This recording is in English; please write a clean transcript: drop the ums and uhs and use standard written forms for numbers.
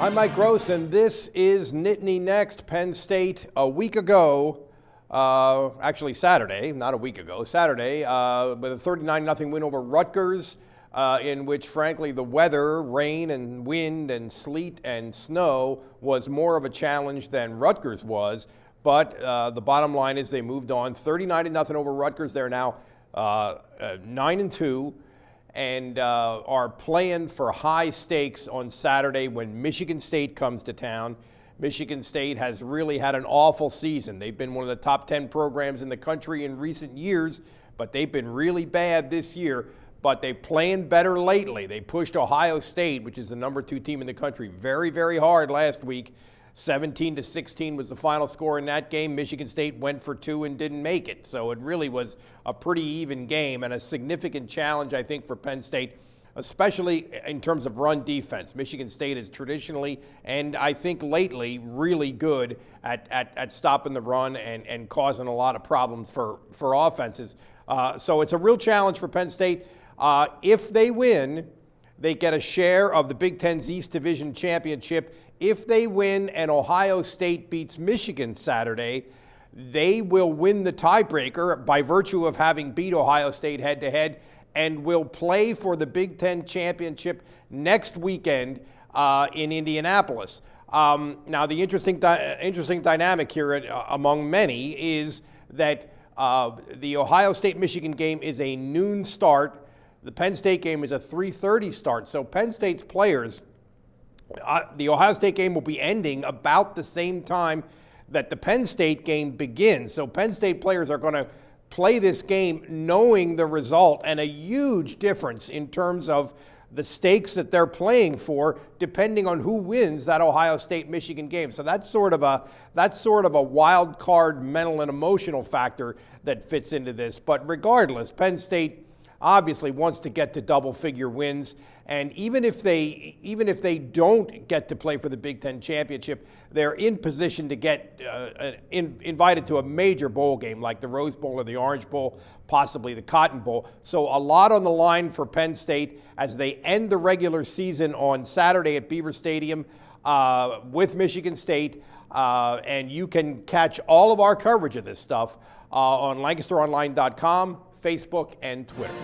I'm Mike Gross, and this is Nittany Next. Penn State, a week ago, actually Saturday, not a week ago, Saturday, with a 39-0 win over Rutgers, in which, frankly, the weather, rain and wind and sleet and snow was more of a challenge than Rutgers was. But the bottom line is they moved on 39-0 over Rutgers. They're now 9-2. And are playing for high stakes on Saturday when Michigan State comes to town. Michigan State has really had an awful season. They've been one of the top 10 programs in the country in recent years, but they've been really bad this year. But they're playing better lately. They pushed Ohio State, which is the number 2 team in the country, very, very hard last week. 17-16 was the final score in that game. Michigan State went for 2 and didn't make it. So it really was a pretty even game and a significant challenge, I think, for Penn State, especially in terms of run defense. Michigan State is traditionally, and I think lately, really good at stopping the run and causing a lot of problems for offenses. So it's a real challenge for Penn State. If they win, they get a share of the Big Ten's East Division Championship. If they win and Ohio State beats Michigan Saturday, they will win the tiebreaker by virtue of having beat Ohio State head-to-head and will play for the Big Ten Championship next weekend in Indianapolis. Now, the interesting dynamic here among many is that the Ohio State-Michigan game is a noon start. The Penn State game is a 3:30 start. So Penn State's players, the Ohio State game will be ending about the same time that the Penn State game begins. So Penn State players are going to play this game knowing the result, and a huge difference in terms of the stakes that they're playing for, depending on who wins that Ohio State-Michigan game. So that's sort of a wild card mental and emotional factor that fits into this. But regardless, Penn State obviously wants to get to double-figure wins, and even if they don't get to play for the Big Ten Championship, they're in position to get invited to a major bowl game like the Rose Bowl or the Orange Bowl, possibly the Cotton Bowl. So a lot on the line for Penn State as they end the regular season on Saturday at Beaver Stadium with Michigan State, and you can catch all of our coverage of this stuff on LancasterOnline.com, Facebook, and Twitter.